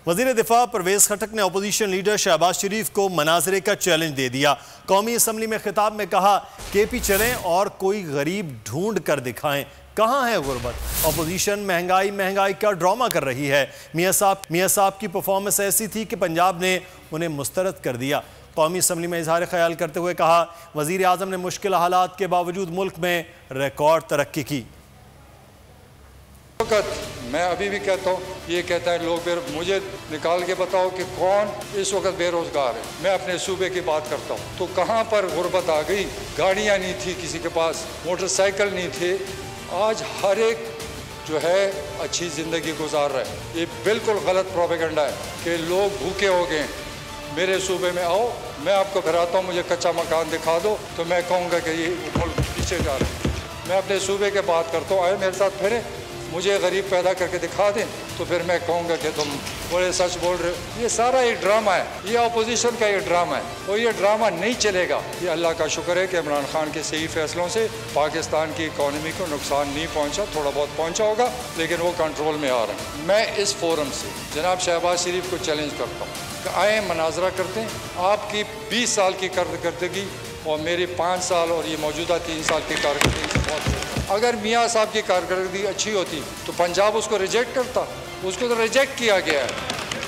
وزیر دفاع پرویز خٹک نے اپوزیشن لیڈر شہباز شریف کو مناظرے کا چیلنج دے دیا۔ قومی اسمبلی میں خطاب میں کہا کے پی چلیں اور کوئی غریب ڈھونڈ کر دکھائیں، کہاں ہے غربت؟ اپوزیشن مہنگائی کا ڈرامہ کر رہی ہے۔ میاں صاحب کی پرفارمنس ایسی تھی کہ پنجاب نے انہیں مسترد کر دیا۔ قومی اسمبلی میں اظہار خیال کرتے ہوئے کہا وزیر اعظم نے مشکل حالات کے باوجود ملک میں ریکارڈ ترقی کی۔ میں ابھی بھی کہتا ہوں، یہ کہتا ہے لوگ مجھے نکال کے بتاؤ کہ کون اس وقت بے روزگار ہے۔ میں اپنے صوبے کی بات کرتا ہوں تو کہاں پر غربت آ گئی؟ گاڑیاں نہیں تھی کسی کے پاس، موٹر سائیکل نہیں تھے۔ آج ہر ایک جو ہے اچھی زندگی گزار رہا ہے۔ یہ بالکل غلط پروپیگنڈا ہے کہ لوگ بھوکے ہو گئے۔ میرے صوبے میں آؤ، میں آپ کو پھراتا ہوں، مجھے کچا مکان دکھا دو تو میں کہوں گا کہ یہ ملک پیچھے جا رہا ہے۔ میں اپنے صوبے کے بات کرتا ہوں، آئے میرے ساتھ پھرے، مجھے غریب پیدا کر کے دکھا دیں تو پھر میں کہوں گا کہ تم بڑے سچ بول رہے ہو۔ یہ سارا ایک ڈرامہ ہے، یہ اپوزیشن کا ایک ڈرامہ ہے اور یہ ڈرامہ نہیں چلے گا۔ یہ اللہ کا شکر ہے کہ عمران خان کے صحیح فیصلوں سے پاکستان کی اکانومی کو نقصان نہیں پہنچا، تھوڑا بہت پہنچا ہوگا لیکن وہ کنٹرول میں آ رہا ہے۔ میں اس فورم سے جناب شہباز شریف کو چیلنج کرتا ہوں کہ آئیں مناظرہ کرتے ہیں۔ آپ کی 20 سال کی کارکردگی اور میری 5 سال اور یہ موجودہ 3 سال کی کارکردگی سے بہت اگر میاں صاحب کی کارکردگی اچھی ہوتی تو پنجاب اس کو ریجیکٹ کرتا، اس کو تو ریجیکٹ کیا گیا ہے۔